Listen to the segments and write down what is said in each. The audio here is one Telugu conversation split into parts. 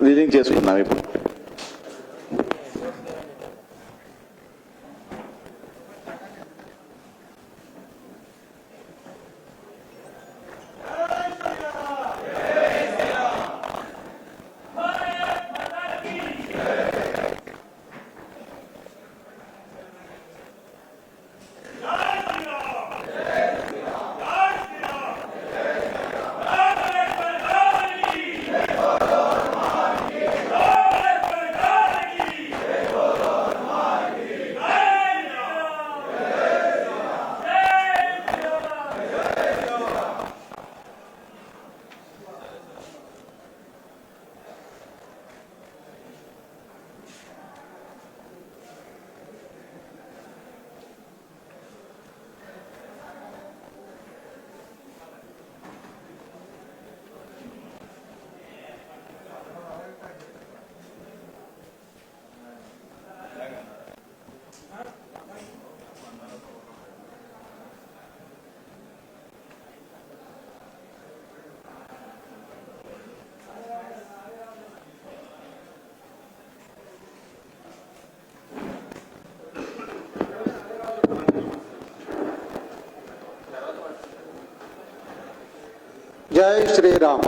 రీడింగ్ చేసుకున్నాం ఇప్పుడు. జై శ్రీరామ్.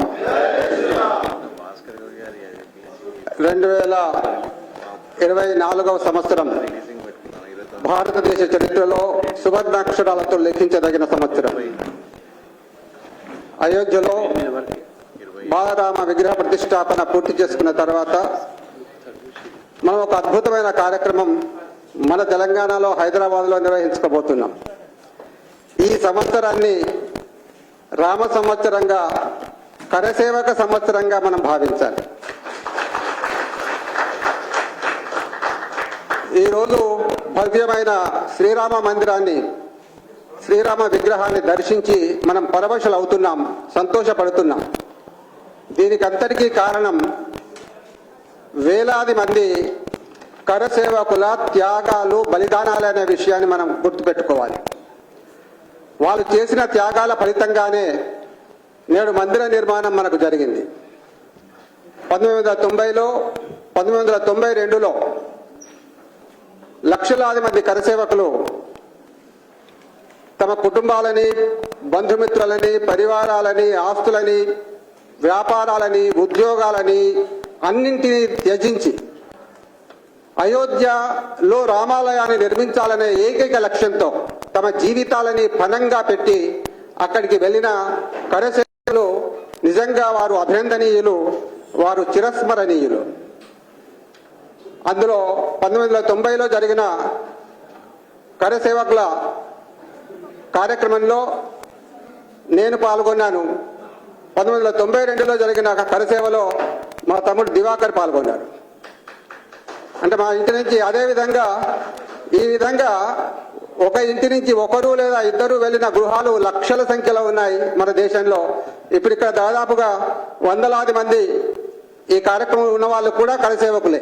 2024వ సంవత్సరం భారతదేశ చరిత్రలో సువర్ణాక్షరాలతో లిఖించదగిన సంవత్సరం. అయోధ్యలో బాలరామ విగ్రహ ప్రతిష్టాపన పూర్తి చేసుకున్న తర్వాత మనం ఒక అద్భుతమైన కార్యక్రమం మన తెలంగాణలో హైదరాబాద్లో నిర్వహించుకోబోతున్నాం. ఈ సంవత్సరాన్ని రామ సంవత్సరంగా, కరసేవక సంవత్సరంగా మనం భావించాలి. ఈరోజు భవ్యమైన శ్రీరామ మందిరాన్ని, శ్రీరామ విగ్రహాన్ని దర్శించి మనం పరవశులు అవుతున్నాం, సంతోషపడుతున్నాం. దీనికి అంతటికీ కారణం వేలాది మంది కరసేవకుల త్యాగాలు, బలిదానాలు అనే విషయాన్ని మనం గుర్తుపెట్టుకోవాలి. వాళ్ళు చేసిన త్యాగాల ఫలితంగానే నేడు మందిర నిర్మాణం మనకు జరిగింది. 1990లో 1992లో లక్షలాది మంది కరసేవకులు తమ కుటుంబాలని, బంధుమిత్రులని, పరివారాలని, ఆస్తులని, వ్యాపారాలని, ఉద్యోగాలని అన్నింటినీ త్యజించి అయోధ్యలో రామాలయాన్ని నిర్మించాలనే ఏకైక లక్ష్యంతో తమ జీవితాలని పణంగా పెట్టి అక్కడికి వెళ్ళిన కరసేవకులు నిజంగా వారు అభినందనీయులు, వారు చిరస్మరణీయులు. అందులో 1990లో జరిగిన కరసేవకుల కార్యక్రమంలో నేను పాల్గొన్నాను. 1992లో జరిగిన కరసేవలో మా తమ్ముడు దివాకర్ పాల్గొన్నాడు. అంటే మా ఇంటి నుంచి అదేవిధంగా ఈ విధంగా ఒక ఇంటి నుంచి ఒకరు లేదా ఇద్దరు వెళ్ళిన గృహాలు లక్షల సంఖ్యలో ఉన్నాయి మన దేశంలో. ఇప్పుడు ఇక్కడ దాదాపుగా వందలాది మంది ఈ కార్యక్రమంలో ఉన్న వాళ్ళు కూడా కరసేవకులే.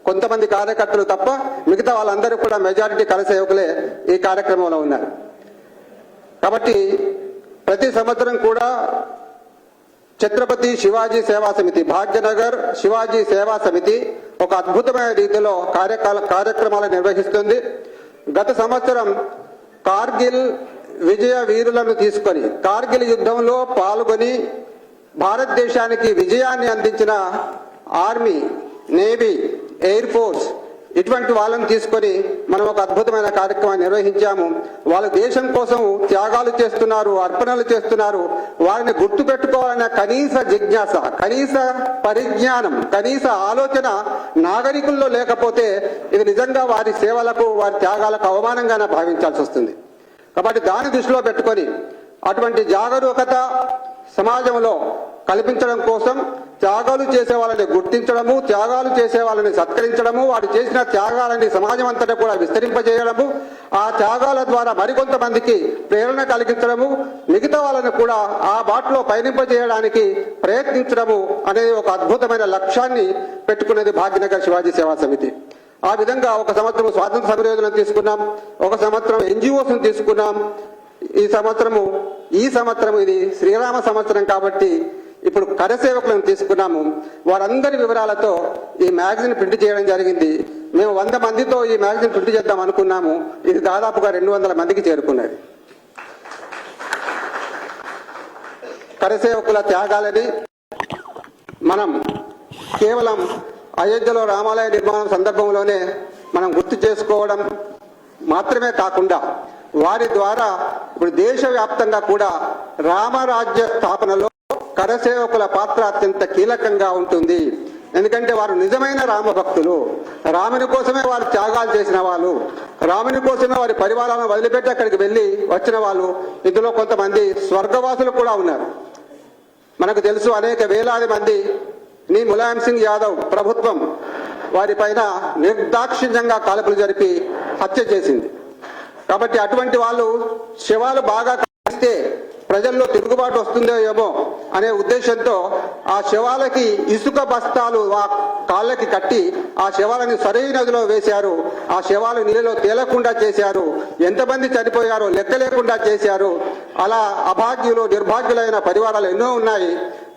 కొంతమంది కార్యకర్తలు తప్ప మిగతా వాళ్ళందరూ కూడా మెజారిటీ కరసేవకులే ఈ కార్యక్రమంలో ఉన్నారు. కాబట్టి ప్రతి సంవత్సరం కూడా ఛత్రపతి శివాజీ సేవా సమితి, భాగ్యనగర్ శివాజీ సేవా సమితి ఒక అద్భుతమైన రీతిలో కార్యక్రమాలు నిర్వహిస్తుంది. గత సంవత్సరం కార్గిల్ విజయ వీరులను తీసుకొని, కార్గిల్ యుద్ధంలో పాల్గొని భారతదేశానికి విజయాన్ని అందించిన ఆర్మీ, నేవీ, ఎయిర్ ఫోర్స్ ఇటువంటి వాళ్ళని తీసుకొని మనం ఒక అద్భుతమైన కార్యక్రమాన్ని నిర్వహించాము. వాళ్ళు దేశం కోసం త్యాగాలు చేస్తున్నారు, అర్పణలు చేస్తున్నారు. వారిని గుర్తు పెట్టుకోవాలన్న కనీస జిజ్ఞాస, కనీస పరిజ్ఞానం, కనీస ఆలోచన నాగరికుల్లో లేకపోతే ఇది నిజంగా వారి సేవలకు, వారి త్యాగాలకు అవమానంగానే భావించాల్సి వస్తుంది. కాబట్టి దాన్ని దృష్టిలో పెట్టుకొని అటువంటి జాగరూకత సమాజంలో కల్పించడం కోసం త్యాగాలు చేసే వాళ్ళని గుర్తించడము, త్యాగాలు చేసే వాళ్ళని సత్కరించడము, వారు చేసిన త్యాగాలని సమాజం అంతటా కూడా విస్తరింపజేయడము, ఆ త్యాగాల ద్వారా మరికొంతమందికి ప్రేరణ కలిగించడము, మిగతా వాళ్ళని కూడా ఆ బాటలో పయనింపజేయడానికి ప్రయత్నించడము అనేది ఒక అద్భుతమైన లక్ష్యాన్ని పెట్టుకునేది భాగ్యనగర్ శివాజీ సేవా సమితి. ఆ విధంగా ఒక సంవత్సరం స్వాతంత్ర సమరయోధులను తీసుకున్నాం, ఒక సంవత్సరం ఎన్జిఓస్ను తీసుకున్నాం. ఈ సంవత్సరం ఇది శ్రీరామ సంవత్సరం కాబట్టి ఇప్పుడు కరసేవకులను తీసుకున్నాము. వారందరి వివరాలతో ఈ మ్యాగజైన్ ప్రింట్ చేయడం జరిగింది. మేము 100 మందితో ఈ మ్యాగజైన్ ప్రింట్ చేద్దాం అనుకున్నాము. ఇది దాదాపుగా 200 మందికి చేరుకున్నది. కరసేవకుల త్యాగాలని మనం కేవలం అయోధ్యలో రామాలయ నిర్మాణం సందర్భంలోనే మనం గుర్తు చేసుకోవడం మాత్రమే కాకుండా వారి ద్వారా ఇప్పుడు దేశవ్యాప్తంగా కూడా రామరాజ్య స్థాపనలో కరసేవకుల పాత్ర అత్యంత కీలకంగా ఉంటుంది. ఎందుకంటే వారు నిజమైన రామ భక్తులు. రాముని కోసమే వారు త్యాగాలు చేసిన వాళ్ళు, రాముని కోసమే వారి పరివారాలను వదిలిపెట్టి అక్కడికి వెళ్ళి వచ్చిన వాళ్ళు. ఇందులో కొంతమంది స్వర్గవాసులు కూడా ఉన్నారు. మనకు తెలుసు, అనేక వేలాది మంది నీ ములాయం సింగ్ యాదవ్ ప్రభుత్వం వారిపైన నిర్దాక్షిణ్యంగా కాల్పులు జరిపి హత్య చేసింది. కాబట్టి అటువంటి వాళ్ళు శవాలు బాగా కాలిస్తే ప్రజల్లో తిరుగుబాటు వస్తుందో ఏమో అనే ఉద్దేశంతో ఆ శవాలకి ఇసుక బస్తాలు ఆ కాళ్ళకి కట్టి ఆ శవాలను సరైన నదిలో వేశారు. ఆ శవాలు నీళ్ళలో తేలకుండా చేశారు. ఎంతమంది చనిపోయారో లెక్క లేకుండా చేశారు. అలా అభాగ్యులు నిర్భాగ్యులైన పరివారాలు ఎన్నో ఉన్నాయి.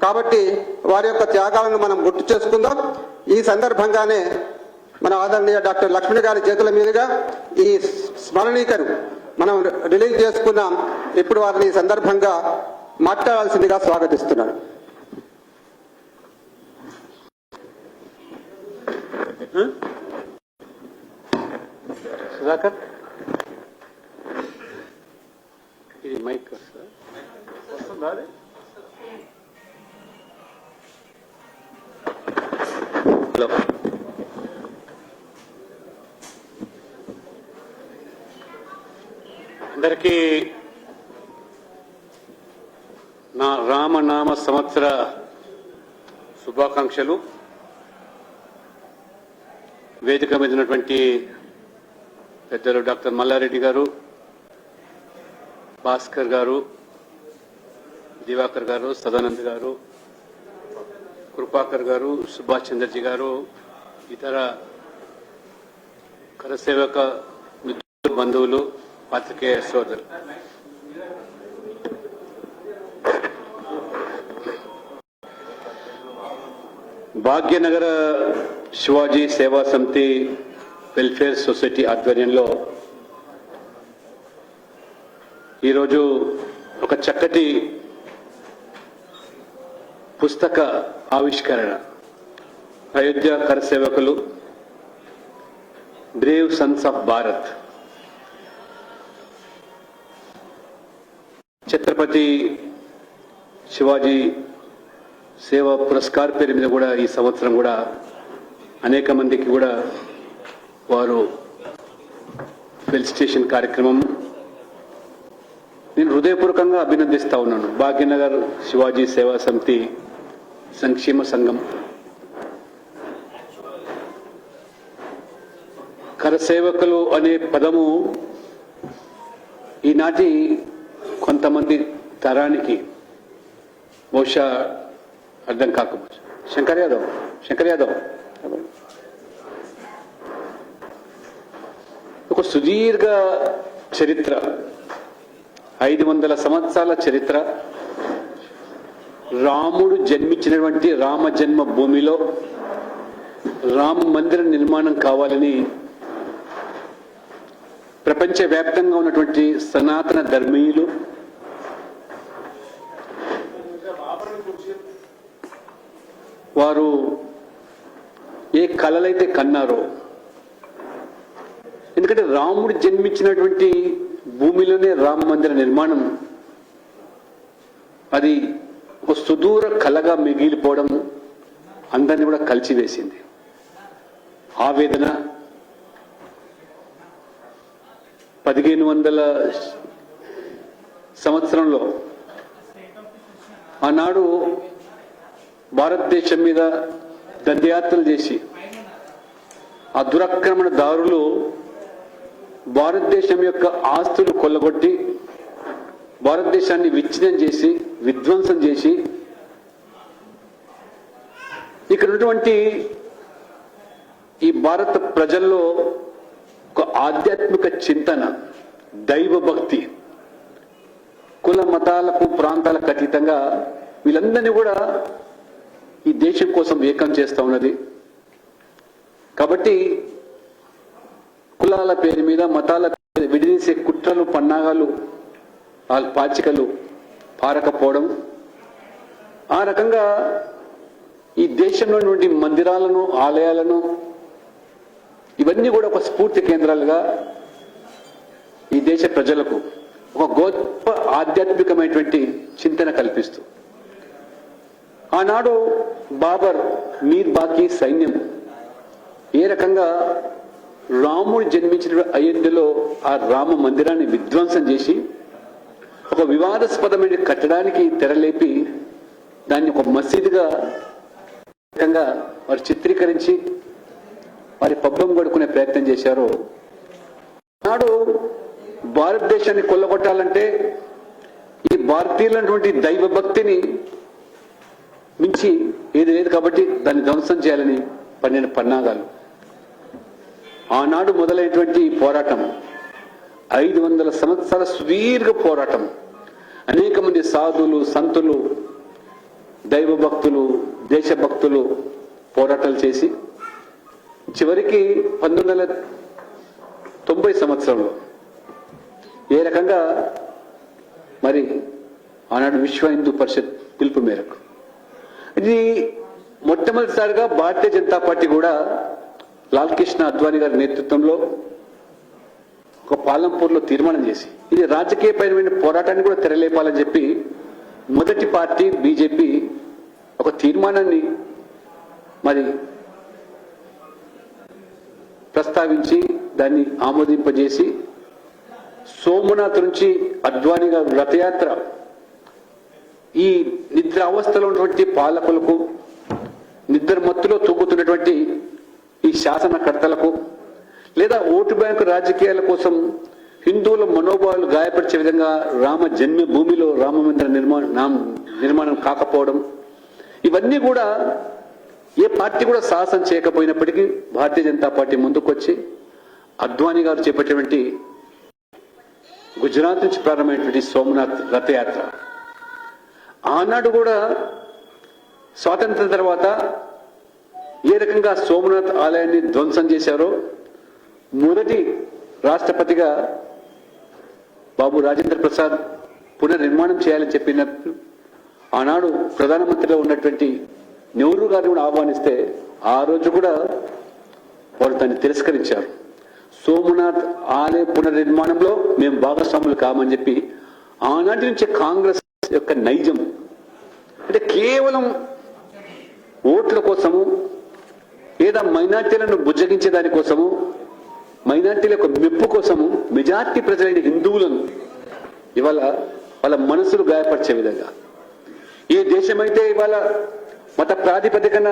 కాబట్టి వారి యొక్క త్యాగాలను మనం గుర్తు చేసుకుందాం. ఈ సందర్భంగానే మన ఆదరణీయ డాక్టర్ లక్ష్మణ్ గారి చేతుల మీదుగా ఈ స్మరణీకను మనం రిలీజ్ చేసుకున్నాం. ఇప్పుడు వారిని ఈ సందర్భంగా మాట్లాడాల్సిందిగా స్వాగతిస్తున్నాను. సుధాకర్, ఇది మైక్ వస్తుందా? హలో, అందరికీ నా రామనామ సంవత్సర శుభాకాంక్షలు. వేదిక మీద ఉన్నటువంటి పెద్దలు డాక్టర్ మల్లారెడ్డి గారు, భాస్కర్ గారు, దివాకర్ గారు, సదానంద్ గారు, కృపాకర్ గారు, సుభాష్ చంద్రజీ గారు, ఇతర కరసేవక మిత్రులు, బంధువులు, పాత్రికేయ సోదరులు, భాగ్యనగర శివాజీ సేవా సమితి వెల్ఫేర్ సొసైటీ ఆధ్వర్యంలో ఈరోజు ఒక చక్కటి పుస్తక ఆవిష్కరణ, అయోధ్య కరసేవకులు brave sons of Bharat, Chhatrapati Shivaji Seva Puraskar పేరు మీద కూడా ఈ సంవత్సరం కూడా అనేక మందికి కూడా వారు ఫెలిసిటేషన్ కార్యక్రమం నేను హృదయపూర్వకంగా అభినందిస్తా ఉన్నాను. భాగ్యనగర్ శివాజీ సేవా సమితి సంక్షేమ సంఘం కరసేవకులు అనే పదము ఈనాటి కొంతమంది తరానికి బహుశా అర్థం కాకపోవచ్చు. శంకర్ యాదవ్ ఒక సుదీర్ఘ చరిత్ర, 500 సంవత్సరాల చరిత్ర. రాముడు జన్మించినటువంటి రామ జన్మ భూమిలో రామ మందిర నిర్మాణం కావాలని ప్రపంచవ్యాప్తంగా ఉన్నటువంటి సనాతన ధర్మీయులు, వారు ఏ కలలైతే కన్నారో, ఎందుకంటే రాముడు జన్మించినటువంటి భూమిలోనే రామ మందిర నిర్మాణం అది ఒక సుదూర కలగా మిగిలిపోవడం అందరినీ కూడా కలిసివేసింది. ఆవేదన 1500 సంవత్సరంలో ఆనాడు భారతదేశం మీద దండయాత్రలు చేసి ఆ దురాక్రమణ దారులు భారతదేశం యొక్క ఆస్తులు కొల్లగొట్టి భారతదేశాన్ని విచ్ఛిన్నం చేసి విధ్వంసం చేసి ఇక్కడ ఉన్నటువంటి ఈ భారత ప్రజల్లో ఒక ఆధ్యాత్మిక చింతన, దైవ భక్తి, కుల మతాలకు ప్రాంతాలకు అతీతంగా వీళ్ళందరినీ కూడా ఈ దేశం కోసం ఏకం చేస్తా ఉన్నది. కాబట్టి కులాల పేరు మీద, మతాల పేరు విడదీసే కుట్రలు, పన్నాగాలు, పాచికలు పారకపోవడం, ఆ రకంగా ఈ దేశంలో నుండి మందిరాలను, ఆలయాలను ఇవన్నీ కూడా ఒక స్ఫూర్తి కేంద్రాలుగా ఈ దేశ ప్రజలకు ఒక గొప్ప ఆధ్యాత్మికమైనటువంటి చింతన కల్పిస్తూ, ఆనాడు బాబర్, మీర్ బాకీ సైన్యం ఏ రకంగా రాముడు జన్మించిన అయోధ్యలో ఆ రామ మందిరాన్ని విధ్వంసం చేసి ఒక వివాదాస్పదమైన కట్టడానికి తెరలేపి దాన్ని ఒక మసీదుగా వారు చిత్రీకరించి వారి పబ్బం గడుకునే ప్రయత్నం చేశారో, నాడు భారతదేశాన్ని కొల్లగొట్టాలంటే ఈ భారతీయులైనటువంటి దైవ భక్తిని మించి ఏది లేదు కాబట్టి దాన్ని ధ్వంసం చేయాలని పన్నిన పన్నాగాలు. ఆనాడు మొదలైనటువంటి పోరాటం 500 సంవత్సరాల సుదీర్ఘ పోరాటం. అనేక మంది సాధువులు, సంతులు, దైవ భక్తులు, దేశభక్తులు పోరాటాలు చేసి చివరికి 1990 సంవత్సరంలో ఏ రకంగా మరి ఆనాడు విశ్వ హిందూ పరిషత్ పిలుపు మేరకు ఇది మొట్టమొదటిసారిగా భారతీయ జనతా పార్టీ కూడా లాల్ కృష్ణ అద్వానీ గారి నేతృత్వంలో ఒక పాలంపూర్లో తీర్మానం చేసి ఇది రాజకీయపరమైన పోరాటాన్ని కూడా తెరలేపాలని చెప్పి మొదటి పార్టీ బీజేపీ ఒక తీర్మానాన్ని మరి ప్రస్తావించి దాన్ని ఆమోదింపజేసి సోమనాథ్ నుంచి అద్వానీ గారు రథయాత్ర ఈ నిద్ర అవస్థలో ఉన్నటువంటి పాలకులకు, నిద్ర మత్తులో తూగుతున్నటువంటి ఈ శాసనకర్తలకు, లేదా ఓటు బ్యాంకు రాజకీయాల కోసం హిందువుల మనోభావాలు గాయపరిచే విధంగా రామ జన్మభూమిలో రామ మందిర నిర్మాణం కాకపోవడం, ఇవన్నీ కూడా ఏ పార్టీ కూడా సాహసం చేయకపోయినప్పటికీ భారతీయ జనతా పార్టీ ముందుకొచ్చి అద్వానీ గారు చేపట్టినటువంటి గుజరాత్ నుంచి ప్రారంభమైనటువంటి సోమనాథ్ రథయాత్ర, ఆనాడు కూడా స్వాతంత్రం తర్వాత ఏ రకంగా సోమనాథ్ ఆలయాన్ని ధ్వంసం చేశారో మొదటి రాష్ట్రపతిగా బాబు రాజేంద్ర ప్రసాద్ పునర్నిర్మాణం చేయాలని చెప్పినప్పుడు ఆనాడు ప్రధానమంత్రిగా ఉన్నటువంటి నెహ్రూ గారిని కూడా ఆహ్వానిస్తే ఆ రోజు కూడా వారు దాన్ని తిరస్కరించారు. సోమనాథ్ ఆలయ పునర్నిర్మాణంలో మేము భాగస్వాములు కామని చెప్పి ఆనాటి నుంచి కాంగ్రెస్ యొక్క నైజం అంటే కేవలం ఓట్ల కోసము లేదా మైనార్టీలను బుజ్జగించే దానికోసము, మైనార్టీల యొక్క మెప్పు కోసము మెజార్టీ ప్రజలైన హిందువులను ఇవాళ వాళ్ళ మనసులు గాయపరిచే విధంగా ఏ దేశమైతే ఇవాళ మత ప్రాతిపదికన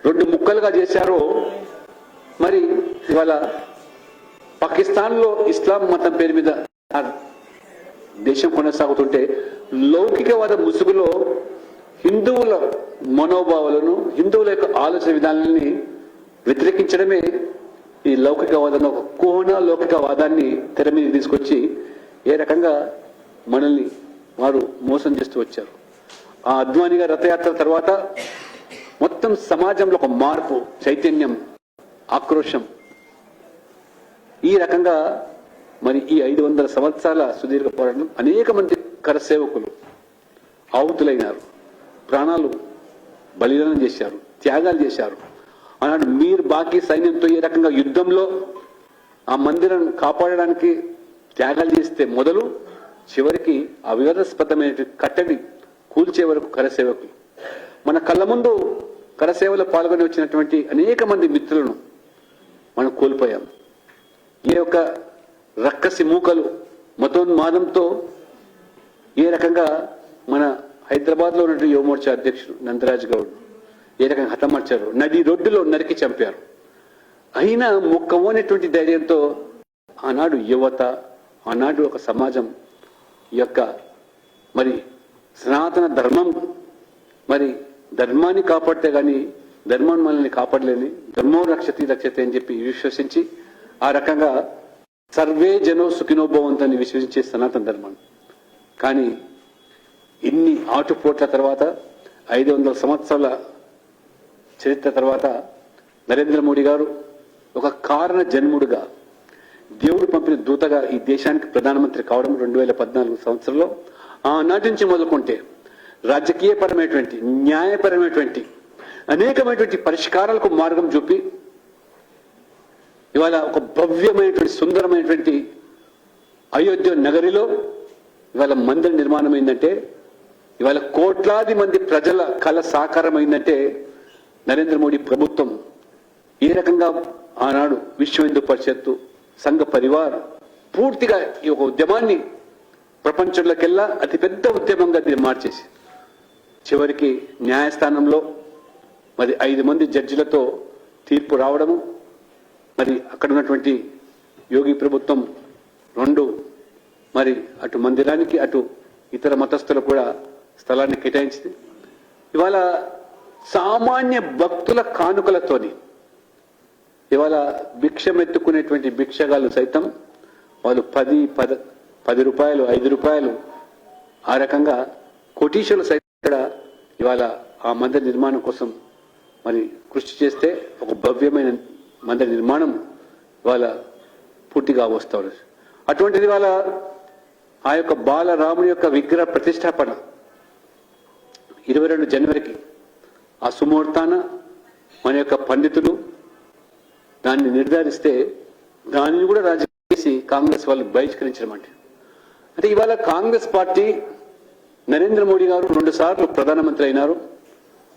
2 ముక్కలుగా చేశారో, మరి ఇవాళ పాకిస్తాన్లో ఇస్లాం మతం పేరు మీద దేశం కొనసాగుతుంటే లౌకికవాద ముసుగులో హిందువుల మనోభావాలను, హిందువుల యొక్క ఆలోచన విధానాన్ని వ్యతిరేకించడమే ఈ లౌకికవాదం, ఒక కోణ లౌకికవాదాన్ని తెర మీద తీసుకొచ్చి ఏ రకంగా మనల్ని వారు మోసం చేస్తూ వచ్చారు. ఆ అద్వానీ గారి రథయాత్ర తర్వాత మొత్తం సమాజంలో ఒక మార్పు, చైతన్యం, ఆక్రోశం, ఈ రకంగా మరి ఈ 500 సంవత్సరాల సుదీర్ఘ పోరాటం అనేక మంది కరసేవకులు ఆహుతులైనారు, ప్రాణాలు బలిదానం చేశారు, త్యాగాలు చేశారు. ఆనాడు మీర్ బాకీ సైన్యంతో ఏ రకంగా యుద్ధంలో ఆ మందిరం కాపాడడానికి త్యాగాలు చేస్తే మొదలు చివరికి ఆ వివాదాస్పదమైన కట్టడి కూల్చే వరకు కరసేవకులు. మన కళ్ళ ముందు కరసేవలో పాల్గొని వచ్చినటువంటి అనేక మంది మిత్రులను మనం కోల్పోయాం. ఈ యొక్క రక్కసి మూకలు మతోన్మాదంతో ఏ రకంగా మన హైదరాబాద్లో ఉన్నటువంటి యువమోర్చా అధ్యక్షుడు నందరాజ్ గౌడ్ ఏ రకంగా హతమార్చారు, నడి రోడ్డులో నరికి చంపారు. అయినా మొక్కవోనేటువంటి ధైర్యంతో ఆనాడు యువత, ఆనాడు ఒక సమాజం యొక్క మరి సనాతన ధర్మం, మరి ధర్మాన్ని కాపాడితే కానీ ధర్మం మనల్ని కాపాడలేని, ధర్మో రక్షతి రక్షతే అని చెప్పి విశ్వసించి ఆ రకంగా సర్వే జనో సుఖినో భవంతు అని విశ్వసించే సనాతన ధర్మం. కానీ ఇన్ని ఆటుపోట్ల తర్వాత 500 సంవత్సరాల చరిత్ర తర్వాత నరేంద్ర మోడీ గారు ఒక కారణ జన్ముడుగా దేవుడు పంపిన దూతగా ఈ దేశానికి ప్రధానమంత్రి కావడం 2014 సంవత్సరంలో ఆనాటి నుంచి మొదలుకుంటే రాజకీయపరమైనటువంటి న్యాయపరమైనటువంటి అనేకమైనటువంటి పరిష్కారాలకు మార్గం చూపి ఇవాళ ఒక భవ్యమైనటువంటి సుందరమైనటువంటి అయోధ్య నగరిలో ఇవాళ మందిర నిర్మాణం అయిందంటే, ఇవాళ కోట్లాది మంది ప్రజల కళ సాకారమైందంటే నరేంద్ర మోడీ ప్రభుత్వం ఏ రకంగా ఆనాడు విశ్వ హిందూ పరిషత్తు సంఘ పరివార్ పూర్తిగా ఈ ఒక ఉద్యమాన్ని ప్రపంచంలోకెల్లా అతిపెద్ద ఉద్యమంగా దీన్ని మార్చేసి చివరికి న్యాయస్థానంలో మరి 5 మంది జడ్జిలతో తీర్పు రావడము, మరి అక్కడ ఉన్నటువంటి యోగి ప్రభుత్వం 2 మరి అటు మందిరానికి అటు ఇతర మతస్థులకు కూడా స్థలాన్ని కేటాయించింది. ఇవాళ సామాన్య భక్తుల కానుకలతోని ఇవాళ భిక్షమెత్తుకునేటువంటి భిక్షగాళ్ళు సైతం వాళ్ళు 10 రూపాయలు 5 రూపాయలు ఆ రకంగా కోటీశ్వరులు సైతం ఇక్కడ ఇవాళ ఆ మందిర నిర్మాణం కోసం మరి కృషి చేస్తే ఒక భవ్యమైన మందిర నిర్మాణం ఇవాళ పూర్తిగా వస్తూ ఉన్నది. అటువంటిది ఇవాళ ఆ యొక్క బాలరాముని యొక్క విగ్రహ ప్రతిష్టాపన 22 జనవరికి ఆ సుముహూర్తాన మన యొక్క పండితులు దాన్ని నిర్ధారిస్తే దానిని కూడా రాజకీయ చేసి కాంగ్రెస్ వాళ్ళు బహిష్కరించడం అంటే ఇవాళ కాంగ్రెస్ పార్టీ నరేంద్ర మోడీ గారు 2 సార్లు ప్రధానమంత్రి అయినారు.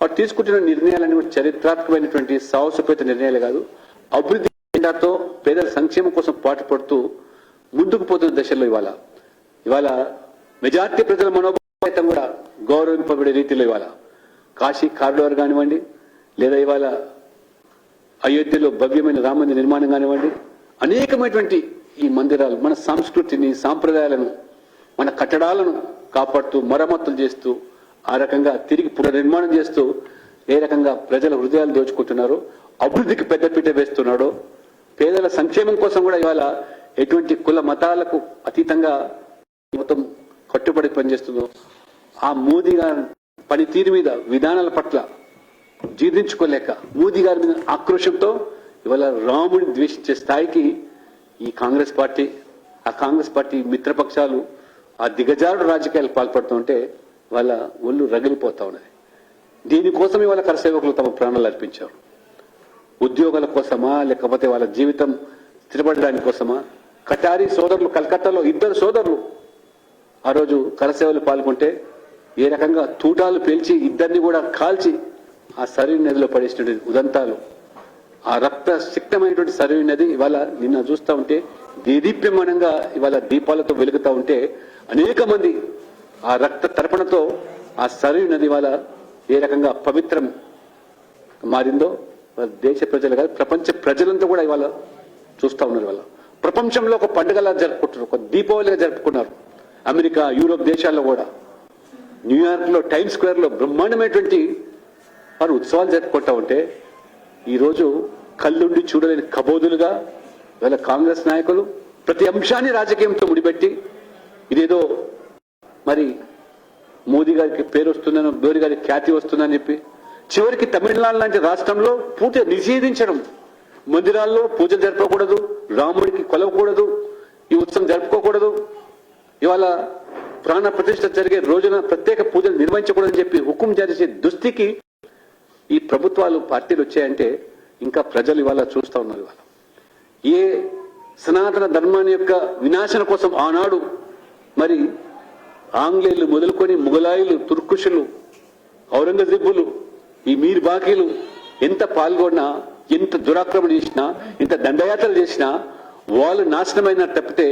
వారు తీసుకుంటున్న నిర్ణయాలన్నీ కూడా చరిత్రాత్మకమైనటువంటి సాహసోపేత నిర్ణయాలే కాదు, అభివృద్ధి ఎజెండాతో పేదల సంక్షేమం కోసం పాటుపడుతూ ముందుకు పోతున్న దశలో ఇవాళ మెజార్టీ ప్రజల మనోభావం కూడా గౌరవింపబడే రీతిలో ఇవాళ కాశీ కారిడార్ కానివ్వండి, లేదా ఇవాళ అయోధ్యలో భవ్యమైన రామ మందిర నిర్మాణం కానివ్వండి, అనేకమైనటువంటి ఈ మందిరాలు మన సంస్కృతిని సాంప్రదాయాలను మన కట్టడాలను కాపాడుతూ మరమ్మతులు చేస్తూ ఆ రకంగా తిరిగి పునర్నిర్మాణం చేస్తూ ఏ రకంగా ప్రజల హృదయాలు దోచుకుంటున్నారో, అభివృద్ధికి పెద్దపీట వేస్తున్నాడో, పేదల సంక్షేమం కోసం కూడా ఇవాళ ఎటువంటి కుల మతాలకు అతీతంగా మొత్తం కట్టుబడి పనిచేస్తుందో ఆ మోదీ గారి పనితీరు మీద విధానాల పట్ల జీర్ణించుకోలేక మోదీ గారి మీద ఆక్రోశంతో ఇవాళ రాముడిని ద్వేషించే స్థాయికి ఈ కాంగ్రెస్ పార్టీ ఆ కాంగ్రెస్ పార్టీ మిత్రపక్షాలు ఆ దిగజారుడు రాజకీయాలు పాల్పడుతుంటే వాళ్ళ ఒళ్ళు రగిలిపోతా ఉన్నది. దీనికోసం ఇవాళ కరసేవకులు తమ ప్రాణాలు అర్పించారు. ఉద్యోగాల కోసమా లేకపోతే వాళ్ళ జీవితం స్థిరపడడానికి కోసమా? కటారీ సోదరులు కలకత్తాలో 2 సోదరులు ఆ రోజు కరసేవలు పాల్గొంటే ఏ రకంగా తూటాలు పేల్చి 2 కూడా కాల్చి ఆ సరయూ నదిలో పడేసినటువంటి ఉదంతాలు, ఆ రక్త సిక్తమైనటువంటి సరయూ నది ఇవాళ నిన్న చూస్తూ ఉంటే దేదీప్యమానంగా ఇవాళ దీపాలతో వెలుగుతూ ఉంటే అనేక మంది ఆ రక్త తర్పణతో ఆ సరయూ నది ఇవాళ ఏ రకంగా పవిత్రం మారిందో దేశ ప్రజలు కాదు ప్రపంచ ప్రజలంతా కూడా ఇవాళ చూస్తూ ఉన్నారు. ఇవాళ ప్రపంచంలో ఒక పండుగలా జరుపుకుంటున్నారు, ఒక దీపావళిగా జరుపుకున్నారు. అమెరికా యూరోప్ దేశాల్లో కూడా న్యూయార్క్ లో టైమ్ స్క్వేర్ లో బ్రహ్మాండమైనటువంటి వారు ఉత్సవాలు జరుపుకుంటా ఉంటే ఈరోజు కళ్ళుండి చూడలేని కబోదులుగా ఇవాళ కాంగ్రెస్ నాయకులు ప్రతి అంశాన్ని రాజకీయంతో ముడిపెట్టి ఇదేదో మరి మోదీ గారికి పేరు వస్తుందని, మోదీ గారికి ఖ్యాతి వస్తుందని చెప్పి చివరికి తమిళనాడు లాంటి రాష్ట్రంలో పూర్తిగా నిషేధించడం, మందిరాల్లో పూజలు జరపకూడదు, రాముడికి కొలవకూడదు, ఈ ఉత్సవం జరుపుకోకూడదు, ఇవాళ ప్రాణ ప్రతిష్ఠ జరిగే రోజున ప్రత్యేక పూజలు నిర్వహించకూడదని చెప్పి హుకుం జారీ చేసే దుస్థితికి ఈ ప్రభుత్వాలు పార్టీలు వచ్చాయంటే ఇంకా ప్రజలు ఇవాళ చూస్తూ ఉన్నారు. ఇవాళ ఏ సనాతన ధర్మాన్ని యొక్క వినాశన కోసం ఆనాడు మరి ఆంగ్లేయులు మొదలుకొని ముగలాయిలు, తుర్కుషులు, ఔరంగజేబులు, ఈ మీర్ బాకీలు ఎంత పాల్గొన్నా, ఎంత దురాక్రమణ చేసినా, ఎంత దండయాత్రలు చేసినా వాళ్ళు నాశనమైన తప్పితే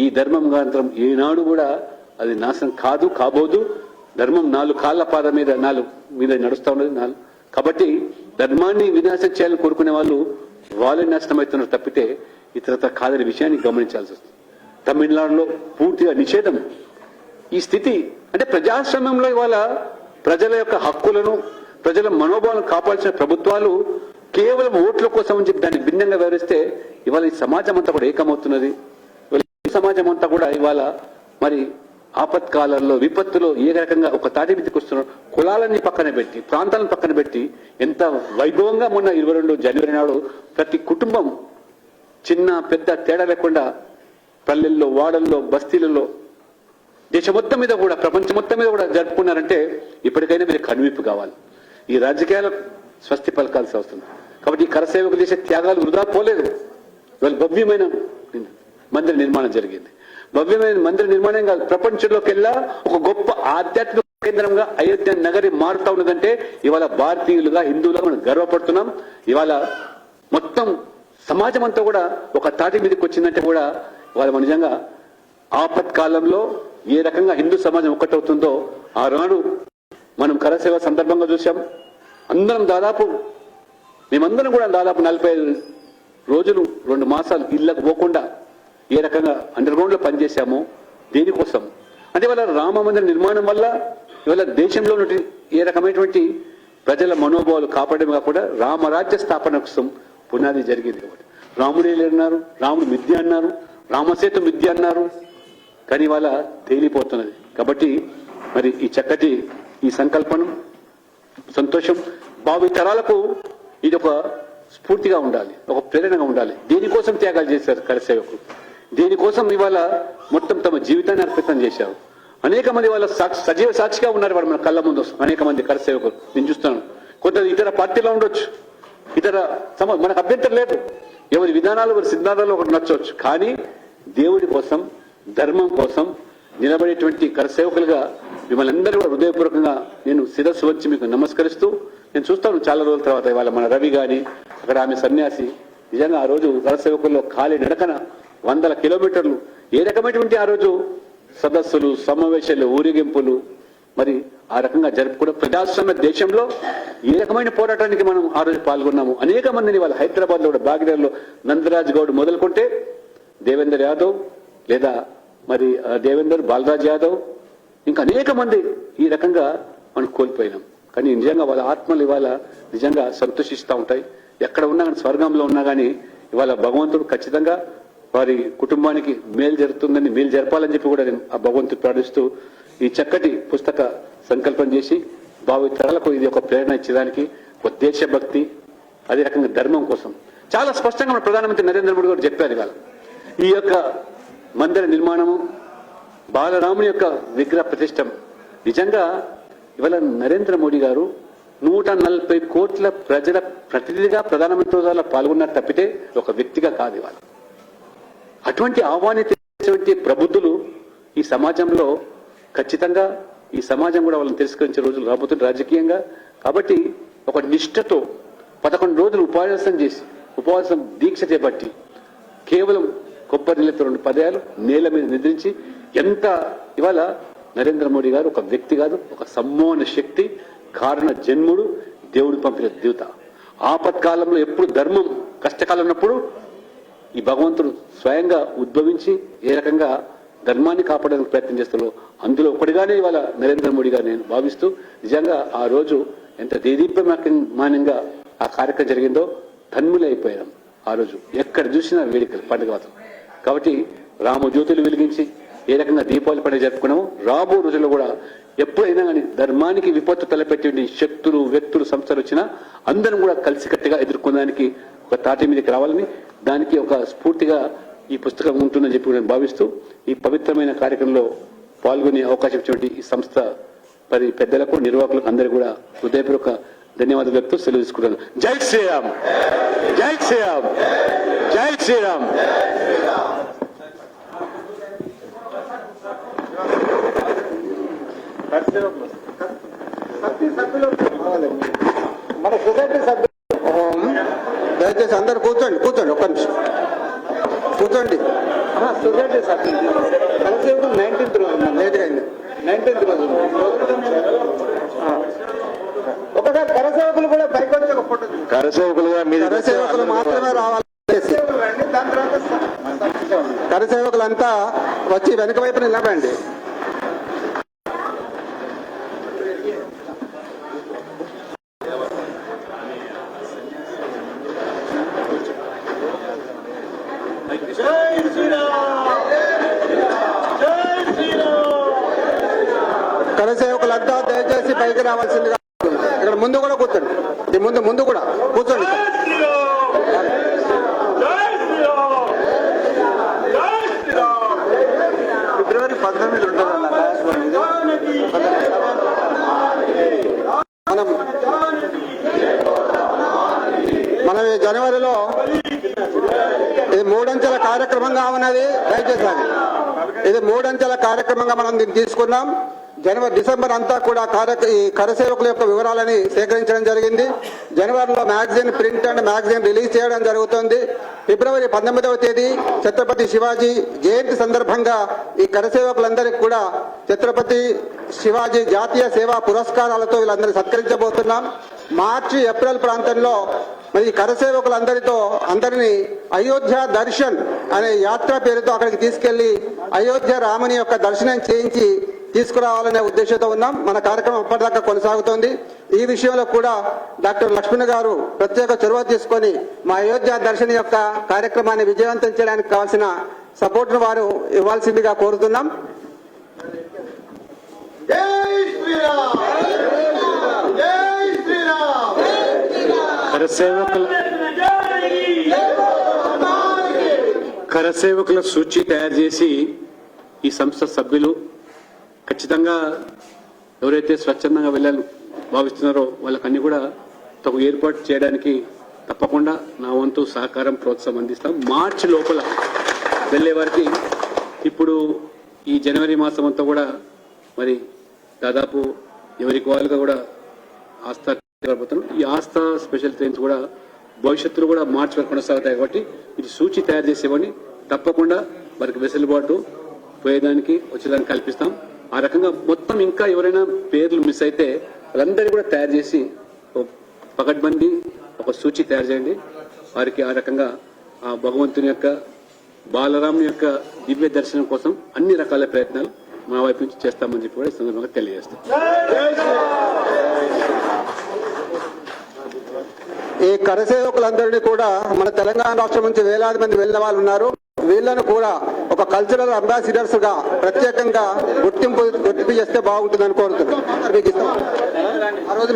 ఈ ధర్మం గాంతరం ఏనాడు కూడా అది నాశనం కాదు, కాబోదు. ధర్మం 4 కాళ్ళ పాద మీద నడుస్తూ ఉన్నది. కాబట్టి ధర్మాన్ని వినాశం చేయాలని కోరుకునే వాళ్ళే నాశనం అవుతున్నారు తప్పితే ఇతరత కాదని విషయాన్ని గమనించాల్సి వస్తుంది. తమిళనాడులో పూర్తిగా నిషేధం. ఈ స్థితి అంటే ప్రజాస్వామ్యంలో ఇవాళ ప్రజల యొక్క హక్కులను, ప్రజల మనోభావాలను కాపాడాల్సిన ప్రభుత్వాలు కేవలం ఓట్ల కోసం అని చెప్పి దాన్ని భిన్నంగా వివరిస్తే ఇవాళ ఈ సమాజం అంతా కూడా ఏకమవుతున్నది. ఈ సమాజం అంతా కూడా ఇవాళ మరి ఆపత్కాలంలో విపత్తులో ఏ రకంగా ఒక తాటి మీదకి వస్తున్నారు, కులాలన్నీ పక్కన పెట్టి ప్రాంతాలను పక్కన పెట్టి ఎంత వైభవంగా మొన్న 22 జనవరి నాడు ప్రతి కుటుంబం చిన్న పెద్ద తేడా లేకుండా పల్లెల్లో, వాడల్లో, బస్తీలలో, దేశం మొత్తం మీద కూడా, ప్రపంచం మొత్తం మీద కూడా జరుపుకున్నారంటే ఇప్పటికైనా మీరు కనువిప్పు కావాలి. ఈ రాజకీయాలకు స్వస్తి పలకాల్సి వస్తుంది. కాబట్టి ఈ కరసేవకులు చేసే త్యాగాలు వృధా పోలేదు. ఇవాళ భవ్యమైన మందిర నిర్మాణం జరిగింది. భవ్యమైన మందిర నిర్మాణం కాదు, ప్రపంచంలోకెల్లా ఒక గొప్ప ఆధ్యాత్మిక కేంద్రంగా అయోధ్య నగరి మారుతా ఉన్నదంటే ఇవాళ భారతీయులుగా, హిందువులుగా మనం గర్వపడుతున్నాం. ఇవాళ మొత్తం సమాజం అంతా కూడా ఒక తాటి మీదకి వచ్చిందంటే కూడా ఇవాళ మన నిజంగా ఆపత్కాలంలో ఏ రకంగా హిందూ సమాజం ఒక్కటవుతుందో ఆనాడు మనం కరసేవ సందర్భంగా చూసాం. అందరం దాదాపు మేమందరం కూడా దాదాపు 45 రోజులు 2 మాసాలు ఇళ్లకు పోకుండా ఏ రకంగా అండర్ గ్రౌండ్ లో పనిచేశామో దేనికోసం అంటే ఇవాళ రామ మందిర నిర్మాణం వల్ల ఇవాళ దేశంలో ఏ రకమైనటువంటి ప్రజల మనోభావాలు కాపాడమే కాకుండా రామరాజ్య స్థాపన కోసం పునాది జరిగింది. కాబట్టి రాముడే అన్నారు, రాముడు మిథ్య అన్నారు, రామసేతు మిథ్య అన్నారు, కానీ ఇవాళ తేలిపోతున్నది. కాబట్టి మరి ఈ చక్కటి ఈ సంకల్పనం సంతోషం భావి తరాలకు ఇది ఒక స్ఫూర్తిగా ఉండాలి, ఒక ప్రేరణగా ఉండాలి. దేనికోసం త్యాగాలు చేశారు కరసేవకులు, దేనికోసం ఇవాళ మొత్తం తమ జీవితాన్ని అర్పితం చేశారు. అనేక మంది వాళ్ళ సజీవ సాక్షిగా ఉన్నారు. వాడు మన కళ్ళ ముందు అనేక మంది కరసేవకులు నేను చూస్తాను. కొంత ఇతర పార్టీలో ఉండొచ్చు, ఇతర మనకు అభ్యంతరం లేదు, ఎవరి విధానాలు ఎవరి సిద్ధాంతాలు ఒకటి నచ్చవచ్చు, కానీ దేవుడి కోసం ధర్మం కోసం నిలబడేటువంటి కరసేవకులుగా మిమ్మల్ని అందరూ కూడా హృదయపూర్వకంగా నేను శిరస్సు వచ్చి మీకు నమస్కరిస్తూ నేను చూస్తాను. చాలా రోజుల తర్వాత ఇవాళ మన రవి గాని అక్కడ ఆమె సన్యాసి నిజంగా ఆ రోజు కరసేవకుల్లో ఖాళీ నడకన 100 కిలోమీటర్లు ఏ రకమైనటువంటి ఆ రోజు సదస్సులు, సమావేశాలు, ఊరేగింపులు మరి ఆ రకంగా జరుపుకోవడం ప్రజాస్వామ్య దేశంలో ఏ రకమైన పోరాటానికి మనం ఆ రోజు పాల్గొన్నాము. అనేక మందిని వాళ్ళ హైదరాబాద్ లో కూడా బాగినగర్లో నందరాజ్ గౌడ్ మొదలుకుంటే దేవేందర్ యాదవ్ లేదా మరి దేవేందర్ బాలరాజ్ యాదవ్ ఇంకా అనేక మంది ఈ రకంగా మనం కోల్పోయినాం. కానీ నిజంగా వాళ్ళ ఆత్మలు ఇవాళ నిజంగా సంతోషిస్తూ ఉంటాయి. ఎక్కడ ఉన్నా కానీ స్వర్గంలో ఉన్నా కానీ ఇవాళ భగవంతుడు ఖచ్చితంగా వారి కుటుంబానికి మేలు జరుగుతుందని, మేలు జరపాలని చెప్పి కూడా నేను ఆ భగవంతుడు ప్రార్థిస్తూ ఈ చక్కటి పుస్తక సంకల్పం చేసి భావి తరాలకు ఇది ఒక ప్రేరణ ఇచ్చేదానికి ఒక దేశభక్తి, అదే రకంగా ధర్మం కోసం చాలా స్పష్టంగా మన ప్రధానమంత్రి నరేంద్ర మోడీ గారు చెప్పారు. ఇవాళ ఈ యొక్క మందిర నిర్మాణము, బాలరాముని యొక్క విగ్రహ ప్రతిష్టం నిజంగా ఇవాళ నరేంద్ర మోడీ గారు 140 కోట్ల ప్రజల ప్రతినిధిగా ప్రధానమంత్రి హోదాలో పాల్గొన్నారు తప్పితే ఒక వ్యక్తిగా కాదు. ఇవాళ అటువంటి ఆహ్వానించేటువంటి ప్రబుద్ధులు ఈ సమాజంలో ఖచ్చితంగా ఈ సమాజం కూడా వాళ్ళని తిరస్కరించే రోజులు రాబోతుంది రాజకీయంగా. కాబట్టి ఒక నిష్ఠతో 11 రోజులు ఉపవాసం దీక్ష చేపట్టి కేవలం కొబ్బరి నీళ్ళతో 2 పదాలు నేల మీద నిద్రించి ఎంత ఇవాళ నరేంద్ర మోడీ గారు ఒక వ్యక్తి కాదు, ఒక సమ్మోహన శక్తి, కారణ జన్ముడు, దేవుడు పంపిన దేవత. ఆపత్కాలంలో ఎప్పుడు ధర్మం కష్టకాలం ఉన్నప్పుడు ఈ భగవంతుడు స్వయంగా ఉద్భవించి ఏ రకంగా ధర్మాన్ని కాపాడడానికి ప్రయత్నం చేస్తారో అందులో ఒకటిగానే ఇవాళ నరేంద్ర మోడీ గారు నేను భావిస్తూ నిజంగా ఆ రోజు ఎంత దేదీప్యమానంగా ఆ కార్యక్రమం జరిగిందో ధన్యులే అయిపోయాం. ఆ రోజు ఎక్కడ చూసినా వేడుకలు, పండుగ వాతావరణం. కాబట్టి రామ జ్యోతులు వెలిగించి ఏ రకంగా దీపావళి పండుగ జరుపుకున్నామో రాబో రోజుల్లో కూడా ఎప్పుడైనా కానీ ధర్మానికి విపత్తు తలపెట్టే శక్తులు, వ్యక్తులు, సంస్థలు వచ్చినా అందరం కూడా కలిసికట్టుగా ఎదుర్కొనడానికి ఒక తాటి మీదకి రావాలని, దానికి ఒక స్ఫూర్తిగా ఈ పుస్తకం ఉంటుందని చెప్పి నేను భావిస్తూ ఈ పవిత్రమైన కార్యక్రమంలో పాల్గొనే అవకాశం ఇచ్చినటువంటి ఈ సంస్థ మరి పెద్దలకు, నిర్వాహకులకు అందరూ కూడా హృదయపూర్వక ధన్యవాదాలు వ్యక్తూ సెలవు తీసుకుంటాను. జై శ్రీరామ్, జై శ్రీరామ్, జై శ్రీరామ్. మన సొసైటీ సభ్యులు దయచేసి అందరు కూర్చోండి, ఒక్క నిమిషం కూర్చోండి. సొసైటీ కరసేవకులు 19th రోజు లేట్గా అయింది. 19th రోజు ఒకసారి కరసేవకులు కూడా పైకి వచ్చి ఒక ఫోటో, కరసేవకులు మాత్రమే రావాలి. కరసేవకులంతా వచ్చి వెనక వైపు నిలబండి. జై శ్రీరామ్, జై శ్రీరామ్. కరసేవకులంతా దయచేసి పైకి రావాల్సిందిగా ఇక్కడ ముందు కూడా కూర్చోండి. ఈ ముందు కూడా కూర్చోండి. ఫిబ్రవరి 19 ఉంటుందన్న మనం ఈ జనవరిలో ఇది 3 అంచెల కార్యక్రమంగా ఉన్నది. దయచేసి ఇది 3 అంచెల కార్యక్రమంగా మనం దీన్ని తీసుకున్నాం. డిసెంబర్ అంతా కూడా ఈ కరసేవకుల యొక్క వివరాలని సేకరించడం జరిగింది. జనవరిలో magazine print and magazine release చేయడం జరుగుతుంది. ఫిబ్రవరి 19వ తేదీ ఛత్రపతి శివాజీ జయంతి సందర్భంగా ఈ కరసేవకులందరికీ కూడా ఛత్రపతి శివాజీ జాతీయ సేవా పురస్కారాలతో వీళ్ళందరినీ సత్కరించబోతున్నాం. మార్చి ఏప్రిల్ ప్రాంతంలో మరి ఈ అందరినీ అయోధ్య దర్శన్ అనే యాత్ర పేరుతో అక్కడికి తీసుకెళ్లి అయోధ్య రాముని యొక్క దర్శనం చేయించి తీసుకురావాలనే ఉద్దేశంతో ఉన్నాం. మన కార్యక్రమం అప్పటిదాకా కొనసాగుతోంది. ఈ విషయంలో కూడా డాక్టర్ లక్ష్మణ్ గారు ప్రత్యేక చొరవ తీసుకొని మా అయోధ్య దర్శన యొక్క కార్యక్రమాన్ని విజయవంతం చేయడానికి కావాల్సిన సపోర్ట్ను వారు ఇవ్వాల్సిందిగా కోరుతున్నాం. కరసేవకుల సూచి తయారు చేసి ఈ సంస్థ సభ్యులు ఖచ్చితంగా ఎవరైతే స్వచ్ఛందంగా వెళ్ళాలని భావిస్తున్నారో వాళ్ళకన్నీ కూడా తగు ఏర్పాటు చేయడానికి తప్పకుండా నా వంతు సహకారం ప్రోత్సాహం అందిస్తాం. మార్చి లోపల వెళ్లే వారికి ఇప్పుడు ఈ జనవరి మాసం అంతా కూడా మరి దాదాపు ఎవరికి వాళ్ళుగా కూడా ఆస్థా ఈ ఆస్థా స్పెషల్ ట్రైన్స్ కూడా భవిష్యత్తులో కూడా మార్చి వరకు కొనసాగుతాయి. కాబట్టి ఇది సూచి తయారు చేసేవాడిని తప్పకుండా వారికి వెసులుబాటు పోయేదానికి వచ్చేదానికి కల్పిస్తాం. ఆ రకంగా మొత్తం ఇంకా ఎవరైనా పేర్లు మిస్ అయితే వాళ్ళందరినీ కూడా తయారు చేసి పకడ్బందీ ఒక సూచి తయారు చేయండి. వారికి ఆ రకంగా ఆ భగవంతుని యొక్క బాలరాముని యొక్క దివ్య దర్శనం కోసం అన్ని రకాల ప్రయత్నాలు మా వైపు నుంచి చేస్తామని చెప్పి కూడా ఈ సందర్భంగా తెలియజేస్తాం. ఈ కరసేవకులందరినీ కూడా మన తెలంగాణ రాష్ట్రం నుంచి వేలాది మంది వెళ్ళిన వాళ్ళు ఉన్నారు. వీళ్ళను కూడా ఒక కల్చరల్ అంబాసిడర్స్ గా ప్రత్యేకంగా గుర్తింపు చేస్తే బాగుంటుందని కోరుతున్నాం. ఆ రోజు